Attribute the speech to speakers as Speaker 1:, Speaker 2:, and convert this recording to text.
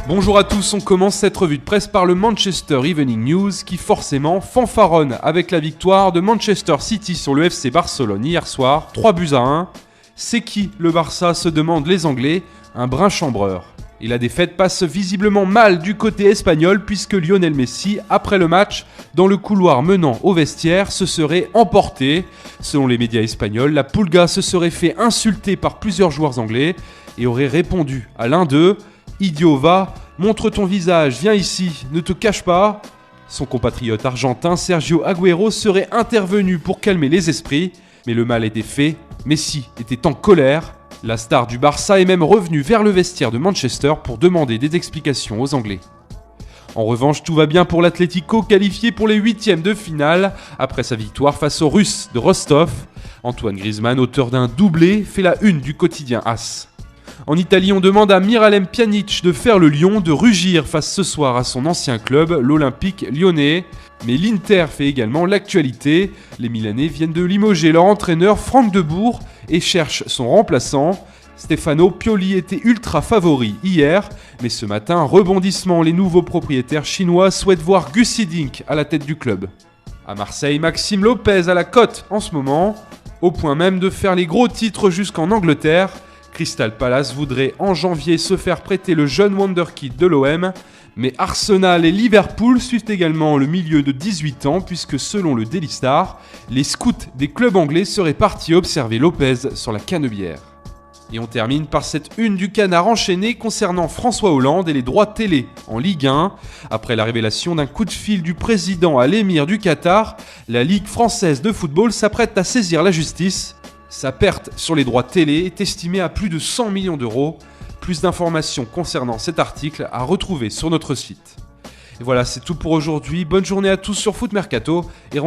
Speaker 1: Bonjour à tous, on commence cette revue de presse par le Manchester Evening News qui forcément fanfaronne avec la victoire de Manchester City sur le FC Barcelone hier soir, 3-1. C'est qui le Barça, se demandent les Anglais, un brin chambreur. Et la défaite passe visiblement mal du côté espagnol puisque Lionel Messi, après le match, dans le couloir menant au vestiaire, se serait emporté. Selon les médias espagnols, la Pulga se serait fait insulter par plusieurs joueurs anglais et aurait répondu à l'un d'eux « Idiot, va, montre ton visage, viens ici, ne te cache pas ». Son compatriote argentin Sergio Agüero serait intervenu pour calmer les esprits, mais le mal était fait, Messi était en colère. La star du Barça est même revenue vers le vestiaire de Manchester pour demander des explications aux Anglais. En revanche, tout va bien pour l'Atlético, qualifié pour les huitièmes de finale après sa victoire face aux Russes de Rostov. Antoine Griezmann, auteur d'un doublé, fait la une du quotidien AS. En Italie, on demande à Miralem Pjanic de faire le lion, de rugir face ce soir à son ancien club, l'Olympique lyonnais. Mais l'Inter fait également l'actualité. Les Milanais viennent de limoger leur entraîneur Franck de Boer et cherchent son remplaçant. Stefano Pioli était ultra favori hier, mais ce matin, rebondissement, les nouveaux propriétaires chinois souhaitent voir Gus Hiddink à la tête du club. À Marseille, Maxime Lopez à la cote en ce moment, au point même de faire les gros titres jusqu'en Angleterre. Crystal Palace voudrait en janvier se faire prêter le jeune wonderkid de l'OM, mais Arsenal et Liverpool suivent également le milieu de 18 ans puisque selon le Daily Star, les scouts des clubs anglais seraient partis observer Lopez sur la Canebière. Et on termine par cette une du Canard enchaîné concernant François Hollande et les droits télé en Ligue 1. Après la révélation d'un coup de fil du président à l'émir du Qatar, la Ligue française de football s'apprête à saisir la justice. Sa perte sur les droits télé est estimée à plus de 100 millions d'euros. Plus d'informations concernant cet article à retrouver sur notre site. Et voilà, c'est tout pour aujourd'hui. Bonne journée à tous sur Foot Mercato et